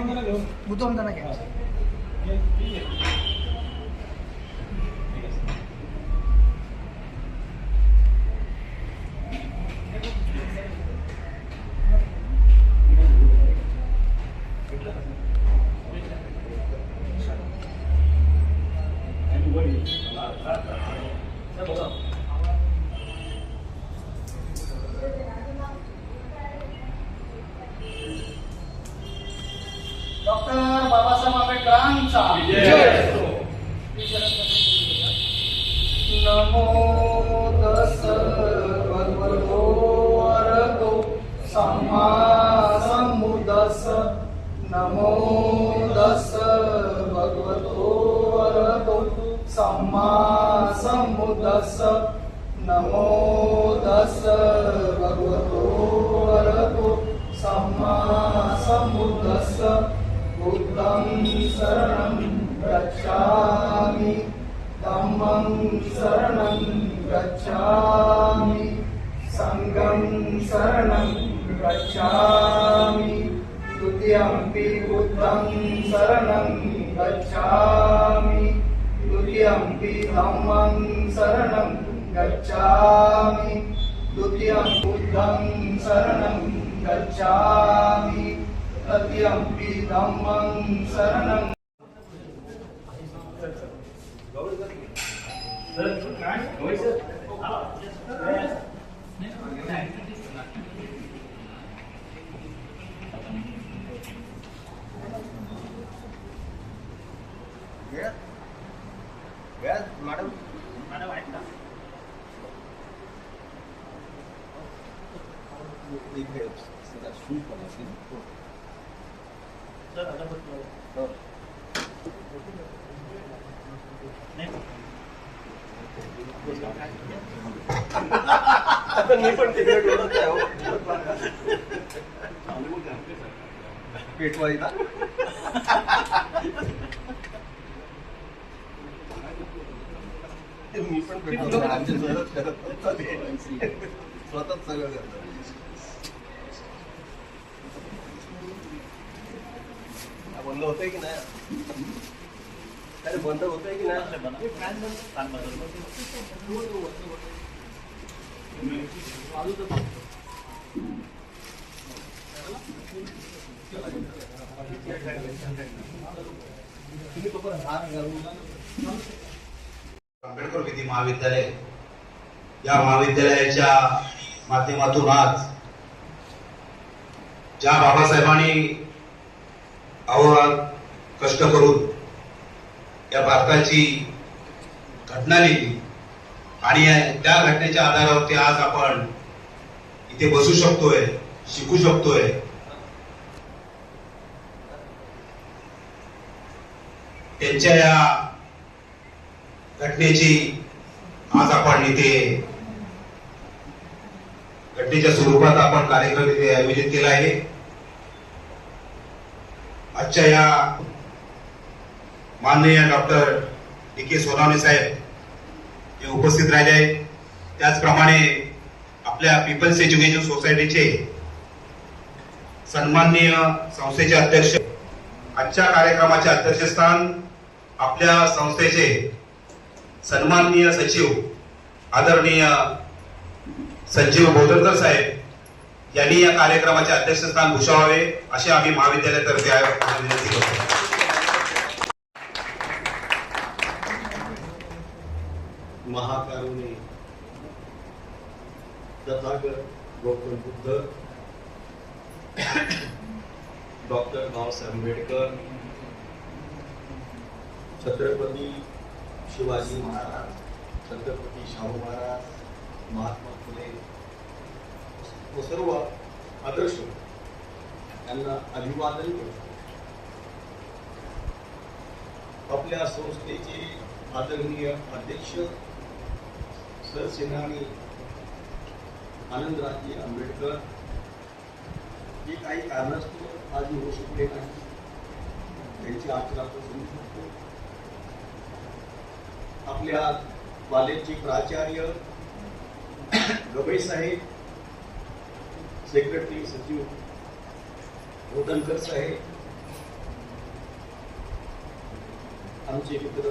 बुद्धवंतांना घ्या. डॉक्टर बाबासाहेब आंबेडकरांचा नमो तस् भगवतो अरहतो सम्मा सम्बुद्धस्स. नमो तस् भगवतो अरहतो सम्मा सम्बुद्धस्स. नमो तस् भगवतो अरहतो सम्मा सम्बुद्धस्स. बुद्धं शरणं गच्छामि, धम्मं शरणं गच्छामि, संघं शरणं गच्छामि, द्वितीयंपि बुद्धं शरणं गच्छामि, द्वितीयंपि धम्मं शरणं गच्छामि, द्वितीयं बुद्धं शरणं गच्छामि, तृतीयंपि धम्मं शरणं. मॅडम आहेत का? मी पण तिकडे डोळत आहे पेटवाई ना. मी पण स्वतःच सगळं करतो. बंद होतंय की नाही? अरे बंद होतंय की नाही? आंबेडकर विधी महाविद्यालय या महाविद्यालयाच्या माध्यमातून आज ज्या बाबासाहेबांनी अहोरात्र कष्ट करून या भारताची घटना लिहिली आणि त्या घटनेच्या आधारावरती आज आपण इथे बसू शकतोय, शिकू शकतोय. त्यांच्या या घटनेची आज आपण इथे घटनेच्या स्वरूपात आपण कार्यक्रम इथे आयोजित केला आहे. आजच्या या माननीय डॉक्टर डी.के. सोनवणे साहेब हे उपस्थित राहिले आहेत. त्याचप्रमाणे आपल्या पीपल्स एज्युकेशन सोसायटीचे सन्माननीय संस्थेचे अध्यक्ष, आजच्या कार्यक्रमाचे अध्यक्षस्थान आपल्या संस्थेचे सन्माननीय सचिव आदरणीय संजीव बोधनकर साहेब यांनी या कार्यक्रमाचे अध्यक्षस्थान भूषवावे असे आम्ही महाविद्यालयातर्फे विनंती करतो. महाकारुणी तथागत गौतम बुद्ध, डॉक्टर बाबासाहेब आंबेडकर, छत्रपती शिवाजी महाराज, छत्रपती शाहू महाराज, महात्मा फुले व सर्व आदर्श यांना अभिवादन करतो. आपल्या संस्थेचे आदरणीय अध्यक्ष सरसेनानी आनंदराजे आंबेडकर जे काही कारणास्तव आज होऊ शकले नाही, त्यांची आचरण आपण समजू शकतो. आपल्या कॉलेजचे प्राचार्य गवई साहेब, सेक्रेटरी सचिव बोधनकर साहेब, आमचे मित्र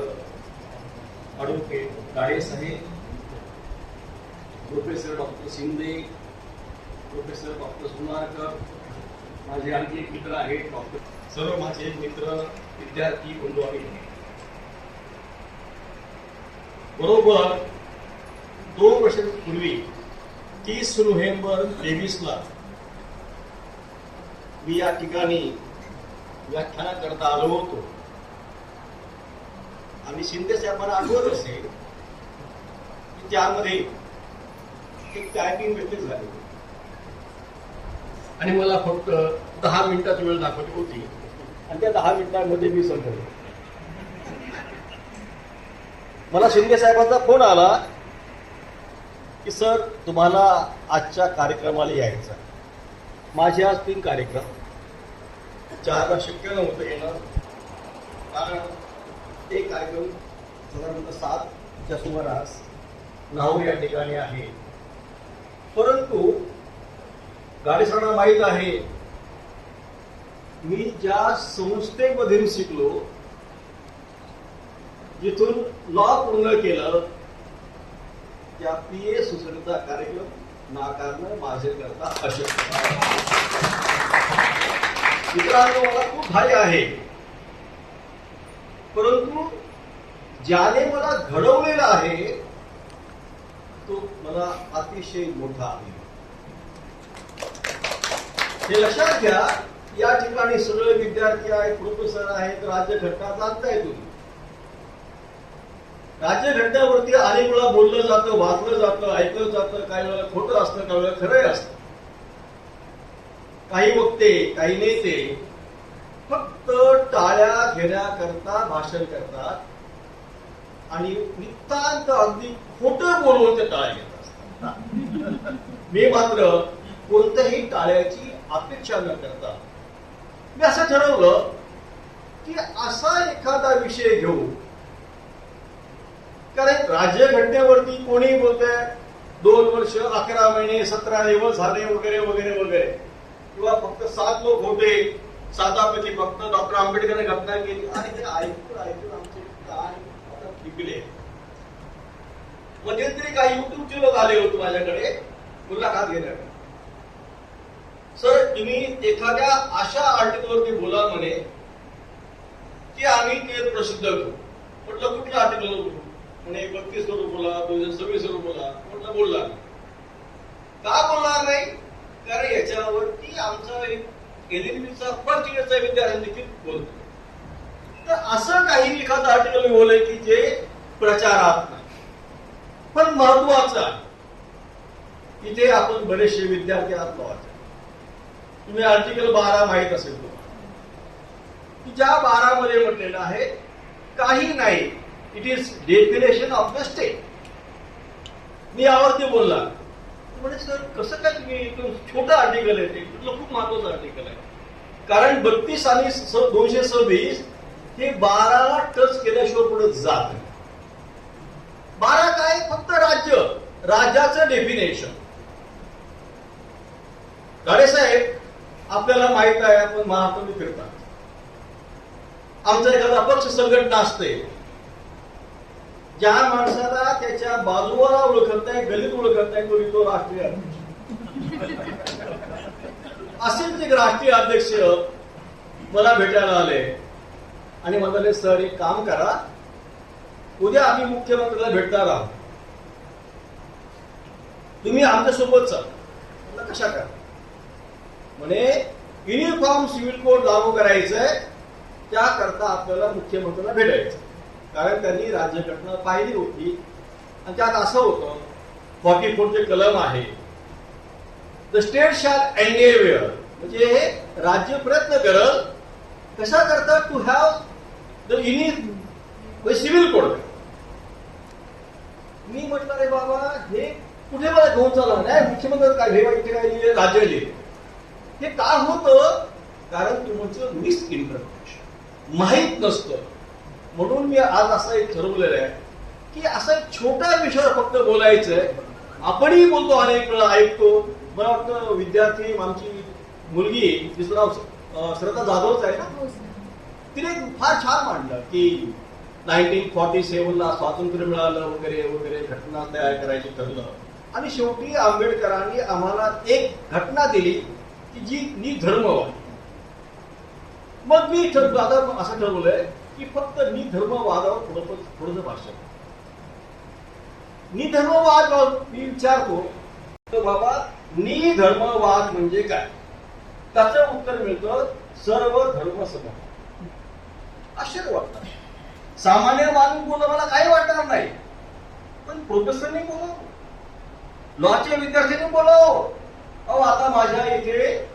advocate Gade saheb, professor doctor Shinde, professor doctor Sunarkar, माझे आणखी एक मित्र आहेत डॉक्टर, सर्व माझे मित्र विद्यार्थी बंधू आम्ही बरोबर 2 वर्षांपूर्वी 30 नोव्हेंबर 23ला मी या ठिकाणी व्याख्यानाकरता आलो होतो आणि शिंदे साहेबांना आठवत असेल की त्यामध्ये एक टायपिंग मिस्टेक झाली आणि मला फक्त 10 मिनिटाची वेळ दाखवली होती आणि त्या 10 मिनिटांमध्ये मी संपवलं. मला शिंदे साहेबांचा फोन आला की सर तुम्हाला आजच्या कार्यक्रमाला यायचं. माझे आज 3 कार्यक्रम, 4ला शक्य नव्हतं येणं कारण एक कार्यक्रम साधारणतः 7च्या सुमारास नाहूर या ठिकाणी आहे. परंतु गाडेसरांना माहीत आहे मी ज्या संस्थेमधून शिकलो, जिथून लॉ पूर्ण केलं, त्या PA सोसायटीचा कार्यक्रम नाकारणं माझे करता अशक्य. मित्रांनो, मला खूप घाई आहे, परंतु ज्याने मला घडवलेला आहे तो मला अतिशय मोठा आहे. हे लक्षात घ्या. या ठिकाणी सगळे विद्यार्थी आहेत, प्रोफेसर आहेत, राज्यघटना जाणताय तुम्ही. राज्यघटनेवरती अनेक वेळा बोललं जातं, वाचलं जातं, ऐकलं जातं. काही वेळेला खोटं असतं, काही वेळेला खरं असतं. काही वक्ते, काही नेते फक्त टाळ्या घेण्याकरता भाषण करतात आणि नितांत अगदी खोटं बोलून ते टाळ्या घेत असतात. मी मात्र कोणत्याही टाळ्याची अपेक्षा न करता मी असं ठरवलं की असा एखादा विषय घेऊ, कारण राज्यघटनेवरती कोणी बोलतंय 2 वर्ष 11 महिने 17 दिवस झाले वगैरे वगैरे वगैरे, किंवा फक्त 7 लोक होते, 7पैकी फक्त डॉक्टर आंबेडकरने घटना केली आणि ते ऐकून ऐकून आमचे कान आता फिकले. मध्यंतरी काही युट्यूबचे लोक आले होते माझ्याकडे मुलाखत घेण्याकडे. सर तुम्ही एखाद्या अशा आर्टिकलवरती बोला म्हणे की आम्ही ते प्रसिद्ध करू. म्हटलं कुठल्या आर्टिकलवर बोलू? म्हणे 32 वर बोला, 2026 वर बोला. म्हटलं बोलला का बोलणार नाही? कारण याच्यावरती आमचा एक LLBचा फर्स्ट इयरचा विद्यार्थी देखील बोलतो. तर असं काही एखादं आर्टिकल बोलय की जे प्रचारात नाही, पण महत्वाचं आहे. इथे आपण बरेचसे विद्यार्थी आहात लॉचे. तुम्ही आर्टिकल 12 माहित असेल की ज्या 12 मध्ये म्हटलेलं आहे काही नाही, it is definition of the state. मी यावरती बोलला म्हणजे सर कसं काय तुम्ही छोटं आर्टिकल आहे ते? खूप महत्वाचं आर्टिकल आहे. कारण 32 आणि 226 हे 12ला टच केल्याशिवाय पुढे जात नाही. 12 काय? फक्त राज्य, राज्याचं डेफिनेशन. गाडेसाहेब आपल्याला माहित आहे, आपण महाराष्ट्रात फिरतात. आमचा एखादा पक्ष संघटना असते, ज्या माणसाला त्याच्या बाजूला ओळखत नाही, गलीत ओळखत नाही, तो राष्ट्रीय अध्यक्ष. असेच एक राष्ट्रीय अध्यक्ष मला भेटायला आले आणि म्हणाले सर एक काम करा, उद्या आम्ही मुख्यमंत्र्याला भेटणार आहोत, तुम्ही आमच्यासोबत चला. कशा करा? म्हणे युनिफॉर्म सिव्हिल कोड लागू करायचंय, त्याकरता आपल्याला मुख्यमंत्र्याला भेटायचं. कारण त्यांनी राज्यघटना पाहिली होती आणि त्यात असं होतं 44चे कलम आहे, द स्टेट शॅल एन्डेव्हर, म्हणजे राज्य प्रयत्न करल कशा करता to have the unique civil code. मी म्हटलं रे बाबा हे कुठे मला घेऊन चालला नाही, मुख्यमंत्री काय भेवा इथे काय लिहिले, राज्य लिहिले. हे का होतं? कारण तुमचं मिस इंटरप्रिटेशन माहीत नसतं. म्हणून मी आज असं एक ठरवलेलं आहे की असं एक छोट्या विषयावर फक्त बोलायचंय. आपणही बोलतो, अनेक वेळा ऐकतो. मला वाटतं विद्यार्थी आमची मुलगी तिचं नाव श्रद्धा जाधवच आहे ना, तिने फार छान मांडलं की 1947ला स्वातंत्र्य मिळालं वगैरे वगैरे घटना तयार करायची ठरलं आणि शेवटी आंबेडकरांनी आम्हाला एक घटना दिली की जी निधर्मवाद. मग मी आता असं ठरवलंय की फक्त निधर्मवादावर थोडंसं भाष्य. निधर्मवाद मी विचारतो तर बाबा निधर्मवाद म्हणजे काय? त्याचं उत्तर मिळतं सर्व धर्म समान. आश्चर्य वाटतं. सामान्य माणूस बोललं मला काही वाटणार नाही, पण प्रोफेसरने बोलव, लॉच्या विद्यार्थ्यांनी बोलव. अहो आता माझ्या इथे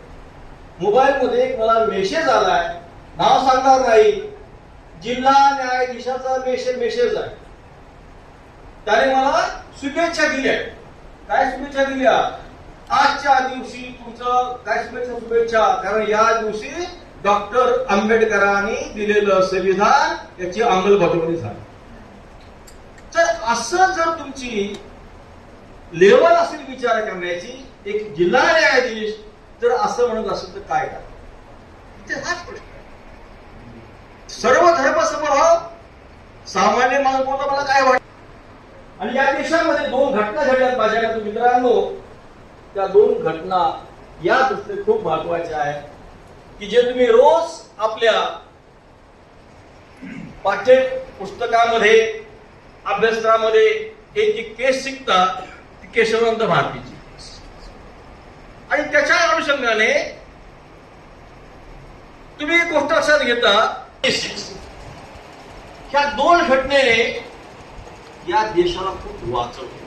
मोबाईल मध्ये एक मला मेसेज आलाय, नाव सांगणार नाही, जिल्हा न्यायाधीशाचा मेसेज आहे. त्याने मला शुभेच्छा दिल्या. काय शुभेच्छा दिल्या? आजच्या दिवशी तुमचं काय शुभेच्छा, कारण या दिवशी डॉक्टर आंबेडकरांनी दिलेलं संविधान याची अंमलबजावणी झाली. तर असं जर तुमची लेवल असेल विचार करण्याची, एक जिल्हा न्यायाधीश जर असं म्हणत असेल तर काय करा? हाच प्रश्न आहे. सर्व धर्म समभाव, सामान्य माणूस बोलतो मला काय वाटत. आणि या देशामध्ये 2 घटना घडल्यात माझ्या मित्रांनो. त्या 2 घटना या दृष्टीने खूप महत्वाच्या आहेत की जे तुम्ही रोज आपल्या पाठ्य पुस्तकामध्ये अभ्यासक्रमामध्ये एक जी केस शिकता ती केशवंत भारतीची. आणि त्याच्या अनुषंगाने तुम्ही एक गोष्ट लक्षात घेता, ह्या 2 घटनेने या देशाला खूप वाचवलं.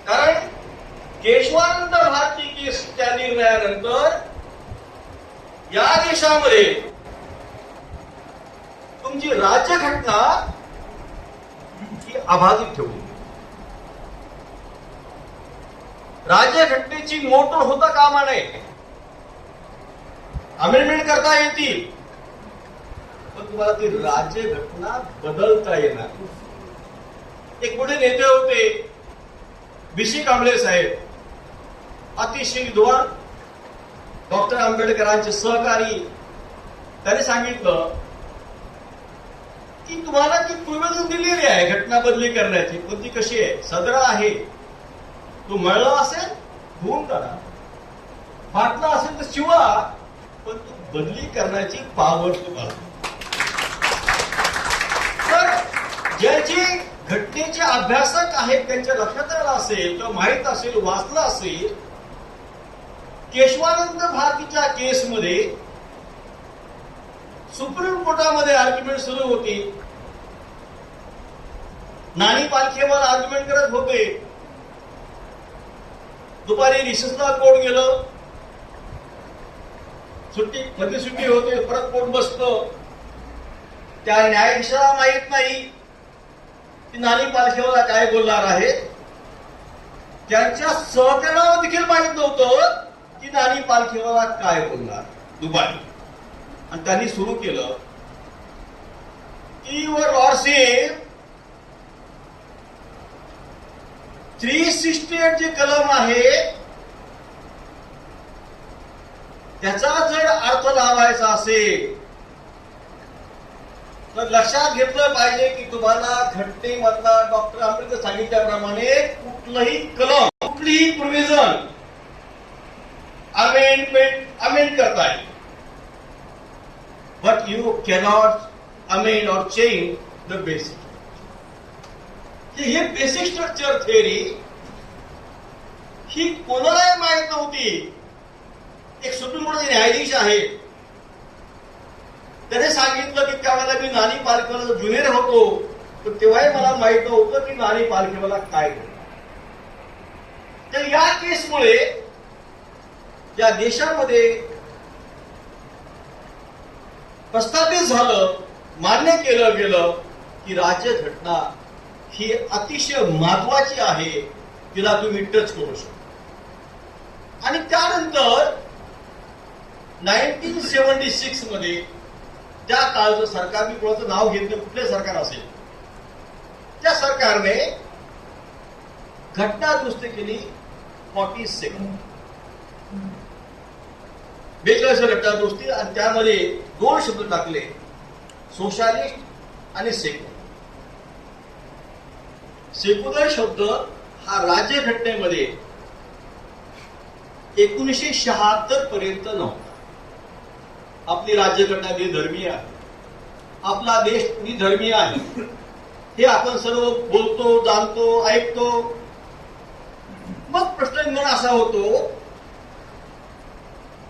कारण केशवानंद भारती केसच्या निर्णयानंतर या देशामध्ये तुमची राज्यघटना ही अबाधित ठेवली. राज्यघटनेची मोटर होता कामा नये. अमेंडमेंट करता येतील, पण तुम्हाला ती राज्यघटना बदलता येणार. एक मोठे नेते होते बी.सी. कांबळे साहेब, अतिशय विद्वान, डॉक्टर आंबेडकरांचे सहकारी. त्यांनी सांगितलं की तुम्हाला ती प्रोव्हिजन दिलेली आहे घटना बदली करण्याची, पण ती कशी आहे? सदरा आहे. तो मळला असेल धुवून काढा, फाटला असेल तर शिवा, पण ती बदली करण्याची पावर तुम्हाला. तर ज्याची घटनेचे अभ्यासक आहेत त्यांच्या लक्षात आलं असेल किंवा माहित असेल, वाचलं असेल, केशवानंद भारतीच्या केसमध्ये सुप्रीम कोर्टामध्ये आर्ग्युमेंट सुरू होती. नानी पालखेवर आर्ग्युमेंट करत होते. दुपारी रिसेसला कोर्ट गेलं, मध्ये सुट्टी होते, परत कोर्ट बसतं. त्या न्यायाधीशाला माहित नाही की नानी पालखेवाला काय बोलणार आहे. त्यांच्या सहकार्याला देखील माहित नव्हतं की नानी पालखेवाला काय बोलणार दुपारी. आणि त्यांनी सुरू केलं की युअर लॉर्डशिप 368 जे कलम आहे त्याचा जर अर्थ लावायचा असेल तर लक्षात घेतलं पाहिजे की तुम्हाला घटनेमधला डॉक्टर आंबेडकर सांगितल्याप्रमाणे कुठलंही कलम, कुठलीही प्रोव्हिजन अमेंड करता येईल, बट यू कॅनॉट अमेंड और चेंज द बेसिक. हे बेसिक स्ट्रक्चर थिअरी ही कोणालाही माहित नव्हती. एक सुप्रीम कोर्टाचे न्यायाधीश आहे, त्याने सांगितलं की त्यावेळेला मी नानी पालखेवाला ज्युनियर होतो, तर तेव्हाही मला माहित नव्हतं की नानी पालखेवाला काय करतो. तर या केसमुळे या देशामध्ये प्रस्थापित झालं, मान्य केलं गेलं की राज्यघटना ही अतिशय महत्वाची आहे, तिला तुम्ही टच करू शकता. आणि त्यानंतर 1976 मध्ये त्या काळचं सरकार, मी कोणाचं नाव घेत नाही, कुठले सरकार असेल, त्या सरकारने घटना दुरुस्ती केली 42 घटना दुरुस्ती. आणि त्यामध्ये 2 शब्द टाकले, सोशालिस्ट आणि सेक्युलर. सेक्युलर शब्द हा राज्यघटनेमध्ये 1976 पर्यंत नव्हता. आपली राज्यघटना निधर्मीय आहे, आपला देश निधर्मीय आहे, हे आपण सर्व बोलतो, जाणतो, ऐकतो. मग प्रश्न निर्माण असा होतो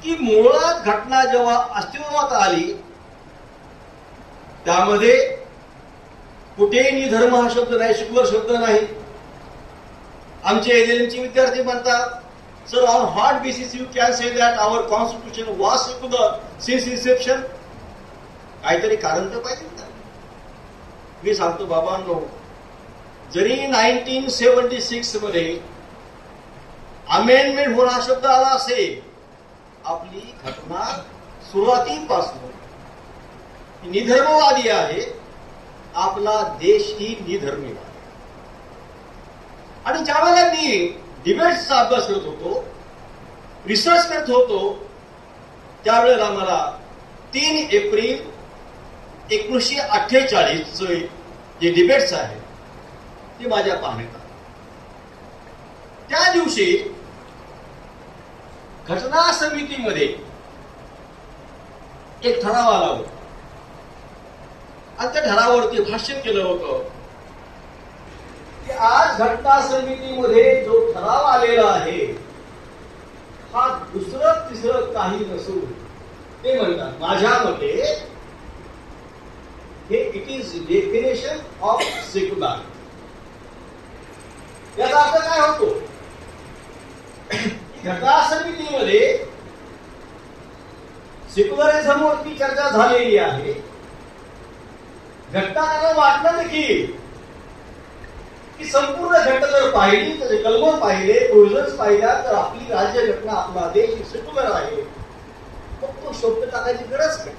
की मुळात घटना जेव्हा अस्तित्वात आली त्यामध्ये कुठेही धर्म हा शब्द नाही, सेक्युलर शब्द नाही. आमचे एलएलएमचे विद्यार्थी म्हणतात, sir on what basis you can say that our constitution was secular since inception. काहीतरी कारण तर पाहिजे ना. मी सांगतो बाबांनो, जरी 1976 मध्ये अमेंडमेंट होऊन हा शब्द आला असेल, आपली घटना सुरुवातीपासून निधर्मवादी आहे. आपला देश ही निधर्मी आहे. आणि ज्यावेळेला मी डिबेट्सचा अभ्यास करत होतो, रिसर्च करत होतो, त्यावेळेला मला 3 एप्रिल 1948 जे डिबेट्स आहेत ते माझ्या पाहण्यात आले. त्या दिवशी घटना समितीमध्ये एक ठराव आला होता आणि त्या ठरावावरती भाष्य केलं होतं की आज घटना समितीमध्ये जो ठराव आलेला आहे हा दुसरं तिसरं काही नसून ते म्हणतात माझ्या मते हे it is definition of secular. याचा अर्थ काय होतो? घटना समितीमध्ये सेक्युलरिझमवरती चर्चा झालेली आहे. घटनाकारांना वाटलं देखील की संपूर्ण घटना जर पाहिली, त्याचे कलम पाहिले, प्रोव्हिजन्स पाहिल्या, तर आपली राज्यघटना, आपला देश सेक्युलर आहे. मग तो शब्द टाकायची गरज नाही.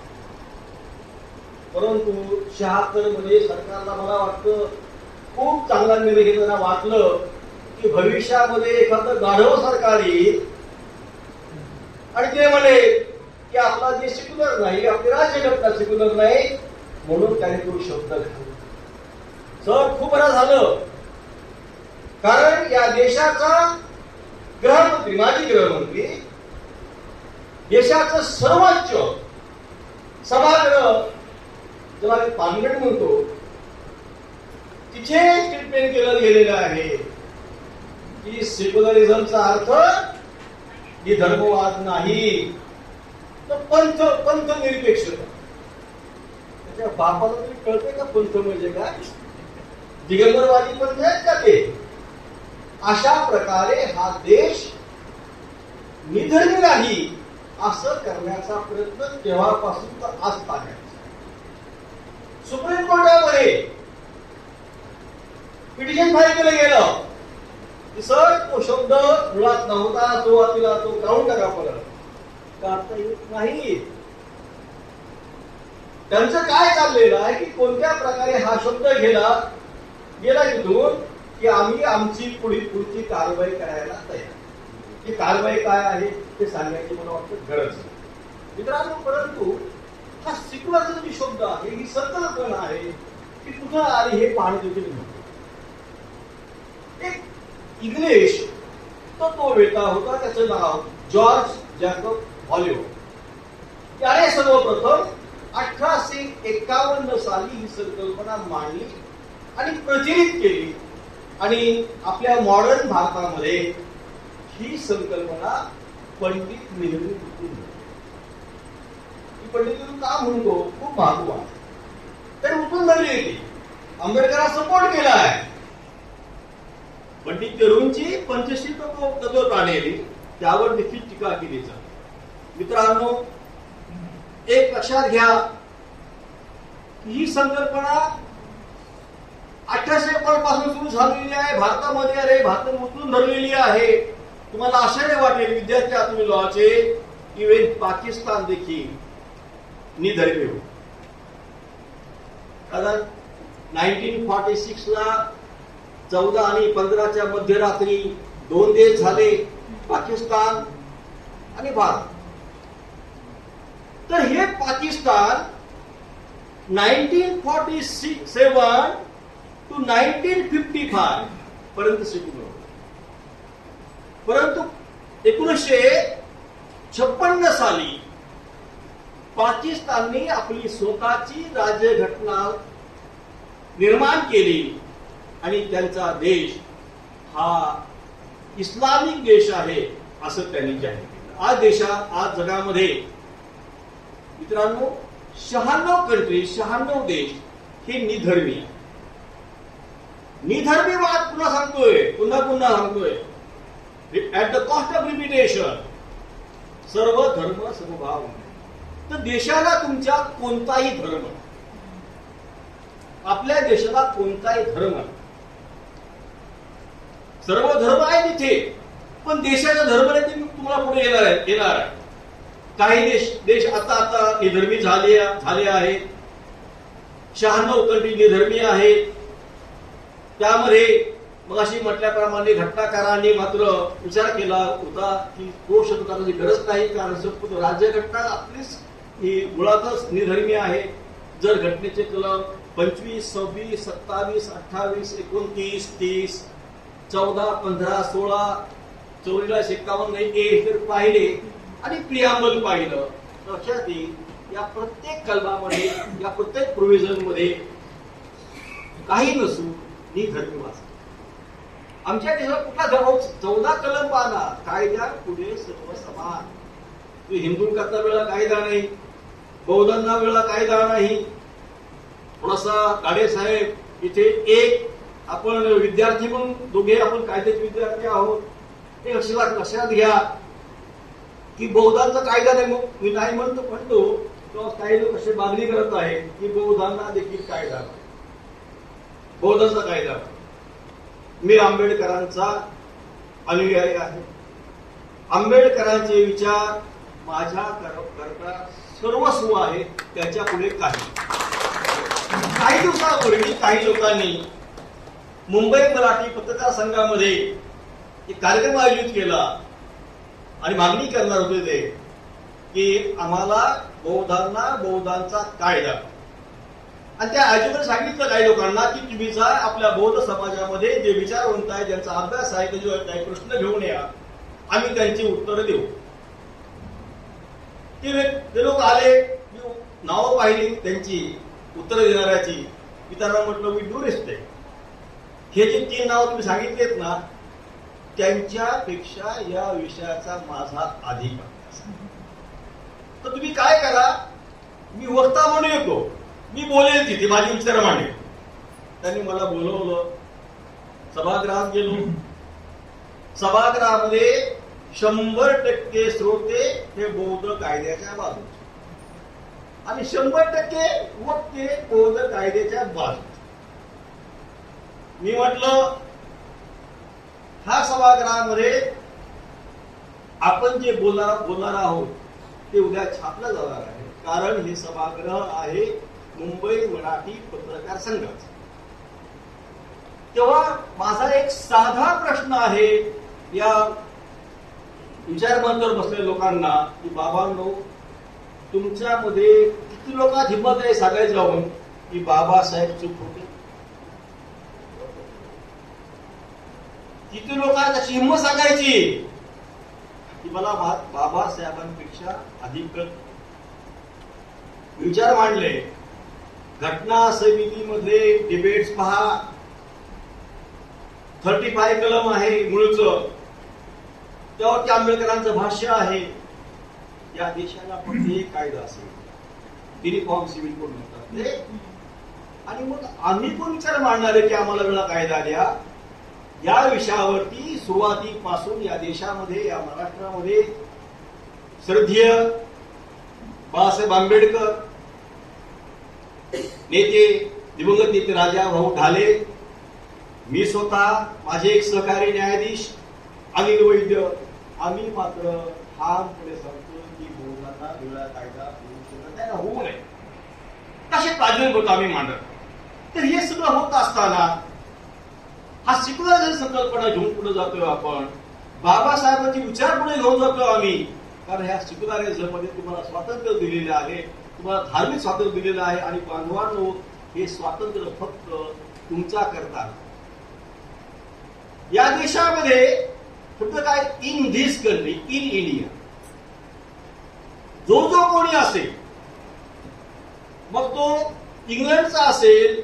परंतु 76 मध्ये सरकारला मला वाटतं खूप चांगला निर्णय घेताना वाटलं की भविष्यामध्ये एखादं गाढव सरकार येईल आणि ते म्हणे की आपला देश सेक्युलर नाही, आपली राज्यघटना सेक्युलर नाही, म्हणून त्याने तो शब्द घातला. सर खूप बरं झालं, कारण या देशाचा गृहमंत्री, माजी गृहमंत्री, देशाचं सर्वोच्च सभागृह ज्याला मी पार्लिमेंट म्हणतो, तिथे स्टेटमेंट केलं गेलेलं आहे की सेक्युलरिझमचा अर्थ ही धर्मवाद नाही, तर पंथ निरपेक्षता. त्याच्या बापाला तरी कळते का पंथ म्हणजे काय? दिगंबरवादी पंथ आहेत का ते? अशा प्रकारे हा देश निधर्मी नाही असं करण्याचा प्रयत्न तेव्हापासून तर आज पाहण्याचा. सुप्रीम कोर्टामध्ये पिटिशन फाईल केलं गेलं की सर तो शब्द मुळात नव्हता, सुरुवातीला तो काढून टाका, परत काढता येत नाही. त्यांचं काय चाललेलं आहे की कोणत्या प्रकारे हा शब्द गेला तिथून की आम्ही आमची पुढची कारवाई करायला तयार. ही कारवाई काय आहे ते सांगण्याची मला वाटतं गरज आहे मित्रांनो. परंतु हा सेक्युलरचा जो शब्द आहे, ही संकल्पना आहे, की कुठं आली हे पाहणं देखील नव्हतं. एक इंग्लिश तत्ववेत्ता होता, त्याचं नाव जॉर्ज जॅकब हॉलिओ. त्याने सर्वप्रथम 1851 साली ही संकल्पना मांडली आणि प्रचलित केली. आणि आपल्या मॉडर्न भारतामध्ये ही संकल्पना पंडित नेहरू पंडित नेहरू का म्हणतो खूप महत्व आहे. तर उठून धरली होती, आंबेडकरांना सपोर्ट केला आहे. पंडित नेहरूंची पंचशील तत्व आणली, त्यावर देखील टीका केली जाते. मित्रांनो, एक लक्षात घ्या की ही संकल्पना 1851 पासून सुरू झालेली आहे भारतामध्ये. अरे भारतात उचलून धरलेली आहे. तुम्हाला आश्चर्य वाटेल विद्यार्थी तुम्ही लॉचे, इव्हन पाकिस्तान देखील निधर्मी हो. कारण 1946 ला 14 आणि 15च्या मध्यरात्री 2 देश झाले, पाकिस्तान आणि भारत. तर हे पाकिस्तान 1947 to 1955 पर्यंत शिकलो. परंतु 1956 साली पाकिस्तानने आपली स्वतःची राज्यघटना निर्माण केली आणि त्यांचा देश हा इस्लामिक देश आहे असं त्यांनी जाहीर केलं. आज जगामध्ये मित्रांनो 96 कंट्री 96 देश हे निधर्मी. निधर्मीवाद पुन्हा सांगतोय at the cost of limitation, सर्व धर्म समभाव. तर देशाला तुमच्या कोणताही धर्म, आपल्या देशाला कोणताही धर्म, सर्व धर्म आहे तिथे, पण देशाचा धर्म नाही ते तुम्हाला पुढे येणार आहे. काही देश आता निधर्मी झाले आहेत. 96 कंट्री निधर्मी आहेत. त्यामध्ये मगाशी म्हटल्याप्रमाणे घटनाकारांनी मात्र विचार केला होता की तो शब्दाची गरज नाही, कारण संपूर्ण राज्यघटना आपलीच ही मुळातच निधर्मी आहे. जर घटनेचे कलम 25, 26, 27, 28, 29, 30, 14, 15, 16, 44, 51 हे जर पाहिले आणि प्रियांबल पाहिलं तर लक्षात येईल या प्रत्येक कलमामध्ये, या प्रत्येक प्रोव्हिजन मध्ये काही नसून निधर्मीवाद. आमच्या देशात कुठला धर्म 14 कलम पाहना, कायद्या पुढे सर्व समान. हिंदूंकरता वेळा कायदा नाही, बौद्धांना वेळा कायदा नाही. थोडासा गाडे साहेब इथे एक आपण विद्यार्थी म्हणून दोघे आपण कायद्याचे विद्यार्थी आहोत. हे लक्षात घ्या की बौद्धांचा कायदा नाही. मग मी नाही म्हणतो तेव्हा काही लोक असे मागणी करत आहेत की बौद्धांना देखील कायदा, बौद्धांचा कायदा. मी आंबेडकरांचा अनुयायी आहे. आंबेडकरांचे विचार माझ्या करता सर्वस्व आहे, त्याच्या पुढे काही दिवसापूर्वी काही लोकांनी मुंबई मराठी पत्रकार संघामध्ये एक कार्यक्रम आयोजित केला आणि मागणी करणार होते ते की आम्हाला बौद्धांचा कायदा. आणि त्या आयोजकांनी सांगितलं काही लोकांना की तुम्ही जा आपल्या बौद्ध समाजामध्ये जे विचारवंत आहे, ज्यांचा अभ्यास आहे, त्याच्यावर काही प्रश्न घेऊन या, आम्ही त्यांची उत्तरं देऊ. ते लोक आले, नावं पाहिली त्यांची उत्तरं देणाऱ्याची. मी त्यांना म्हटलं वी डू रिस्पेक्ट. हे जे 3 नावं तुम्ही सांगितलेत ना, त्यांच्यापेक्षा या विषयाचा माझा अधिक अभ्यास. तर तुम्ही काय करा, मी वक्ता म्हणून येतो, मी बोलेल तिथे, माझी विचार मांडेल. त्यांनी मला बोलवलं, सभागृहात गेलो. सभागृहामध्ये 100% श्रोते हे बौद्ध कायद्याच्या बाजूचे आणि 100% वक्ते बौद्ध कायद्याच्या बाजूचे. मी म्हटलं ह्या सभागृहामध्ये आपण जे बोलणार आहोत ते उद्या छापलं जाणार आहे, कारण हे सभागृह आहे मुंबई मराठी पत्रकार संघाचं. तेव्हा माझा एक साधा प्रश्न आहे या विचारमंचावर बसलेल्या लोकांना की बाबांनो, तुमच्यामध्ये किती लोकांत हिंमत आहे सांगायचं जाऊन की बाबासाहेब चूक होते? किती लोकांना त्याची हिंमत सांगायची की मला बाबासाहेबांपेक्षा अधिक विचार मांडले. घटना समितीमध्ये डिबेट्स पहा, 35 कलम आहे मूळचं, त्यावरती आंबेडकरांचं भाष्य आहे. या देशाला पण एक कायदा असेल, युनिफॉर्म सिव्हिल कोड म्हणतात ते. आणि मग आम्ही कोण विचार मांडणारे की आम्हाला वेगळा कायदा द्या? या विषयावरती सुरुवातीपासून या देशामध्ये, या महाराष्ट्रामध्ये श्रद्धेय बाळासाहेब आंबेडकर, नेते दिवंगत नेते राजा भाऊ ढाले, मी स्वतः, माझे एक सहकारी न्यायाधीश अनिल वैद्य, आम्ही मात्र ठामपणे सांगतो की बौद्धांना वेगळा कायदा होऊ नये. तसे प्राधान्य आम्ही मांडत. तर हे सगळं होत असताना हा सेक्युलर संकल्पना घेऊन पुढे जातोय आपण, बाबासाहेबांचे विचार पुढे घेऊन जातोय आम्ही. कारण ह्या सेक्युलरिझम मध्ये तुम्हाला स्वातंत्र्य दिलेले आहे, तुम्हाला धार्मिक स्वातंत्र्य दिलेलं आहे आणि बांधवांनो हे स्वातंत्र्य फक्त तुमचा करता. या देशामध्ये फक्त काय in this country, in India, जो जो कोणी असेल, मग तो इंग्लंडचा असेल,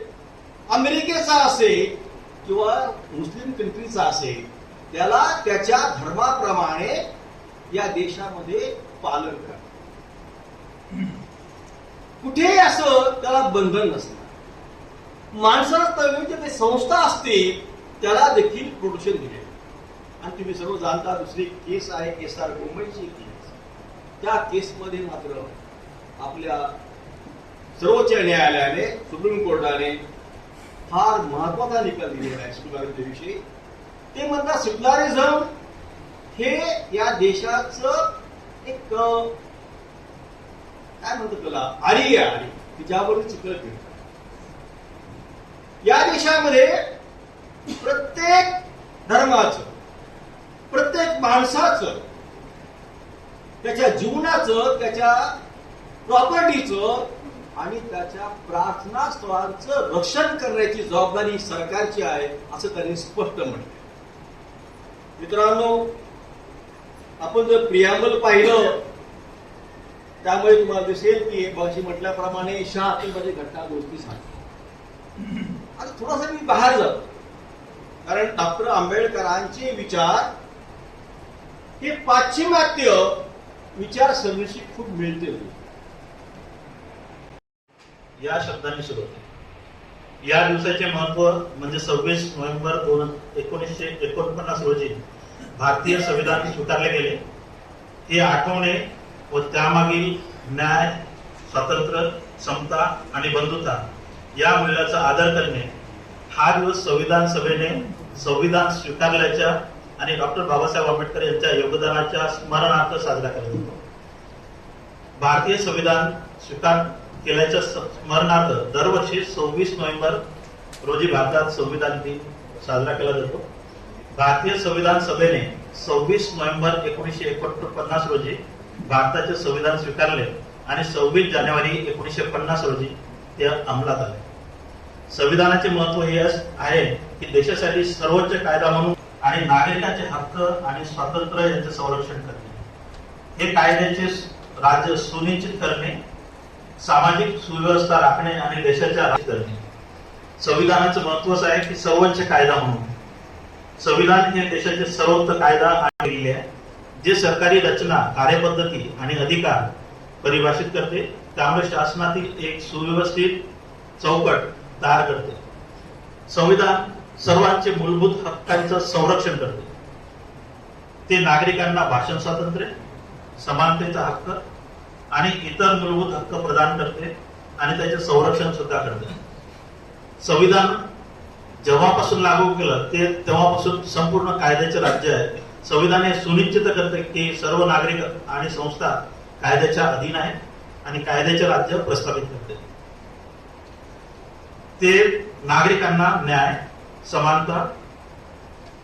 अमेरिकेचा असेल किंवा मुस्लिम कंट्रीचा असेल, त्याला त्याच्या धर्माप्रमाणे या देशामध्ये पालन करा. कुठेही असं त्याला बंधन नसणार. माणसाला ते संस्था असतील त्याला देखील प्रोटेक्शन दिले. आणि तुम्ही सर्व जाणता दुसरी केस आहे केसार मुंबईची केस. त्या केसमध्ये मात्र आपल्या सर्वोच्च न्यायालयाने, सुप्रीम कोर्टाने फार महत्वाचा निकाल दिलेला आहे सेक्युलरिझम विषयी. ते म्हणतात सेक्युलरिझम हे या देशाचं एक काय म्हणतात त्याला आरी आहे की ज्यावरून चित्र फिरतात. या देशामध्ये प्रत्येक धर्माचं, प्रत्येक माणसाचं, त्याच्या जीवनाचं, त्याच्या प्रॉपर्टीचं आणि त्याच्या प्रार्थना स्थळांचं रक्षण करण्याची जबाबदारी सरकारची आहे असं त्यांनी स्पष्ट म्हटलं. मित्रांनो, आपण जर प्रियांबल पाहिलं त्यामुळे तुम्हाला दिसेल की बाशी म्हटल्याप्रमाणे शहातील घटना गोष्टी सांगतात. आता थोडासा मी बाहेर जातो, कारण डॉक्टर आंबेडकरांचे विचार हे पाश्चिमात्य विचारसरणीशी खूप मिळते. या शब्दांनी सुरू होते. या दिवसाचे महत्व म्हणजे 26 नोव्हेंबर 1949 रोजी भारतीय संविधान स्वीकारले गेले हे आठवणे व त्यामागील न्याय, स्वातंत्र्य, समता आणि बंधुता या मूल्याचा आदर करणे हा दिवस संविधान सभेने संविधान स्वीकारल्याच्या आणि डॉक्टर बाबासाहेब आंबेडकर यांच्या योगदानाच्या स्मरणार्थ साजरा करत होतो. भारतीय संविधान स्वीकार केल्याच्या स्मरणार्थ दरवर्षी 26 नोव्हेंबर रोजी भारतात संविधान दिन साजरा केला जातो. भारतीय संविधान सभेने 26 नोव्हेंबर 1949 रोजी भारताचे संविधान स्वीकारले आणि 26 जानेवारी 1950 रोजी ते अंमलात आले. संविधानाचे महत्व हे आहे की देशासाठी सर्वोच्च कायदा म्हणून आणि नागरिकांचे हक्क आणि स्वातंत्र्य यांचे संरक्षण करणे, हे कायद्याचे राज्य सुनिश्चित करणे, सामाजिक सुव्यवस्था राखणे आणि देशाच्या राज्य करणे. संविधानाचं महत्वच आहे की सर्वोच्च कायदा म्हणून. संविधान हे देशाचे सर्वोच्च कायदा आणि आहे जे सरकारी रचना, कार्यपद्धती आणि अधिकार परिभाषित करते. त्यामुळे शासनातील एक सुव्यवस्थित चौकट तयार करते. संविधान सर्वांचे मूलभूत हक्कांचं संरक्षण करते. ते नागरिकांना भाषण स्वातंत्र्य, समानतेचा हक्क आणि इतर मूलभूत हक्क प्रदान करते आणि त्याचे संरक्षण सुद्धा करते. संविधान जेव्हापासून लागू केलं ते तेव्हापासून संपूर्ण कायद्याचे राज्य आहे. संविधान हे सुनिश्चित करते की सर्व नागरिक आणि संस्था कायद्याच्या अधीन आहेत आणि कायद्याचे राज्य प्रस्थापित करते. ते नागरिकांना न्याय, समानता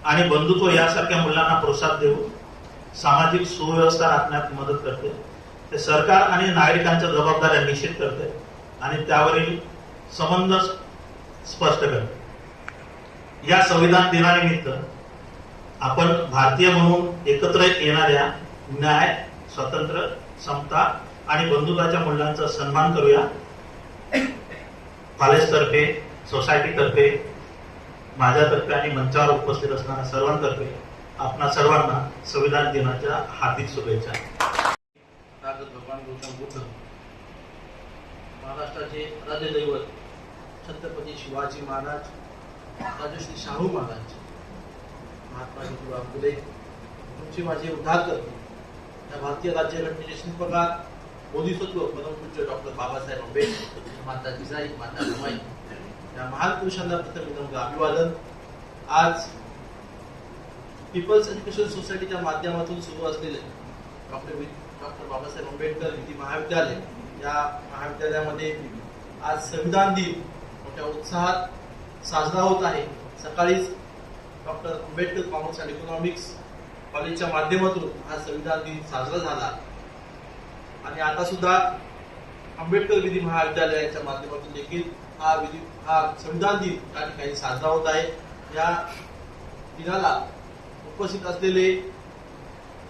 आणि बंधुत्व यासारख्या मूल्यांना प्रोत्साहन देऊन सामाजिक सुव्यवस्था राखण्यात मदत करते. ते सरकार आणि नागरिकांच्या जबाबदाऱ्या निश्चित करते आणि त्यावरील संबंध स्पष्ट करते. या संविधान दिनानिमित्त आपण भारतीय म्हणून एकत्र येणाऱ्या न्याय, स्वातंत्र्य, समता आणि बंधुत्वाच्या मूल्यांचा सन्मान करूया. कॉलेजतर्फे, सोसायटीतर्फे, माझ्यातर्फे आणि मंचावर उपस्थित असणाऱ्या सर्वांतर्फे आपणा सर्वांना संविधान दिनाच्या हार्दिक शुभेच्छा. भगवान गौतम बुद्ध, महाराष्ट्राचे आराध्य दैवत छत्रपती शिवाजी महाराज, राजश्री शाहू महाराज, महात्मा ज्योतिबा फुले, तुमचे माझे उद्धारकर, या भारतीय राज्यघटनेचे शिल्पकार, बोधिसत्व परमपूज्य डॉक्टर बाबासाहेब आंबेडकर, माता जिजाई, माता रमाई, या महान पुरुषांना प्रथम अभिवादन. आज पीपल्स एज्युकेशन सोसायटीच्या माध्यमातून सुरू असलेले डॉक्टर बाबासाहेब आंबेडकर विधी महाविद्यालय, या महाविद्यालयामध्ये आज संविधान दिन मोठ्या उत्साहात साजरा होत आहे. सकाळीच doctor Ambedkar commerce and economics कॉलेजच्या माध्यमातून हा संविधान दिन साजरा झाला आणि आता सुद्धा आंबेडकर विधी महाविद्यालयाच्या माध्यमातून देखील हा संविधान दिन या ठिकाणी साजरा होत आहे. या दिनाला उपस्थित असलेले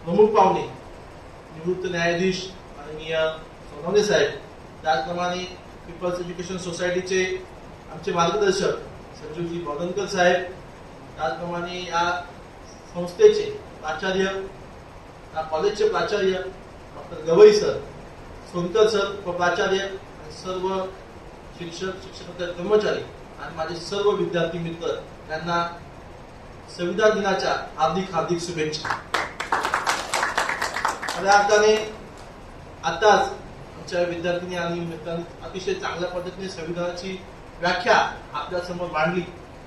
प्रमुख पाहुणे निवृत्त न्यायाधीश माननीय सोनवणे साहेब, त्याचप्रमाणे पीपल्स एज्युकेशन सोसायटीचे आमचे मार्गदर्शक संजीवजी बॉधनकर साहेब, त्याचप्रमाणे या संस्थेचे प्राचार्य, या कॉलेजचे प्राचार्य doctor Gavai sir, Sonkar sir व प्राचार्य, सर्व शिक्षक, शिक्षक कर्मचारी आणि माझे सर्व विद्यार्थी मित्र यांना संविधान दिनाच्या हार्दिक हार्दिक शुभेच्छा. खऱ्या अर्थाने आताच आमच्या विद्यार्थिनी आणि मित्रांनी अतिशय चांगल्या पद्धतीने संविधानाची व्याख्या आपल्या समोर मांडली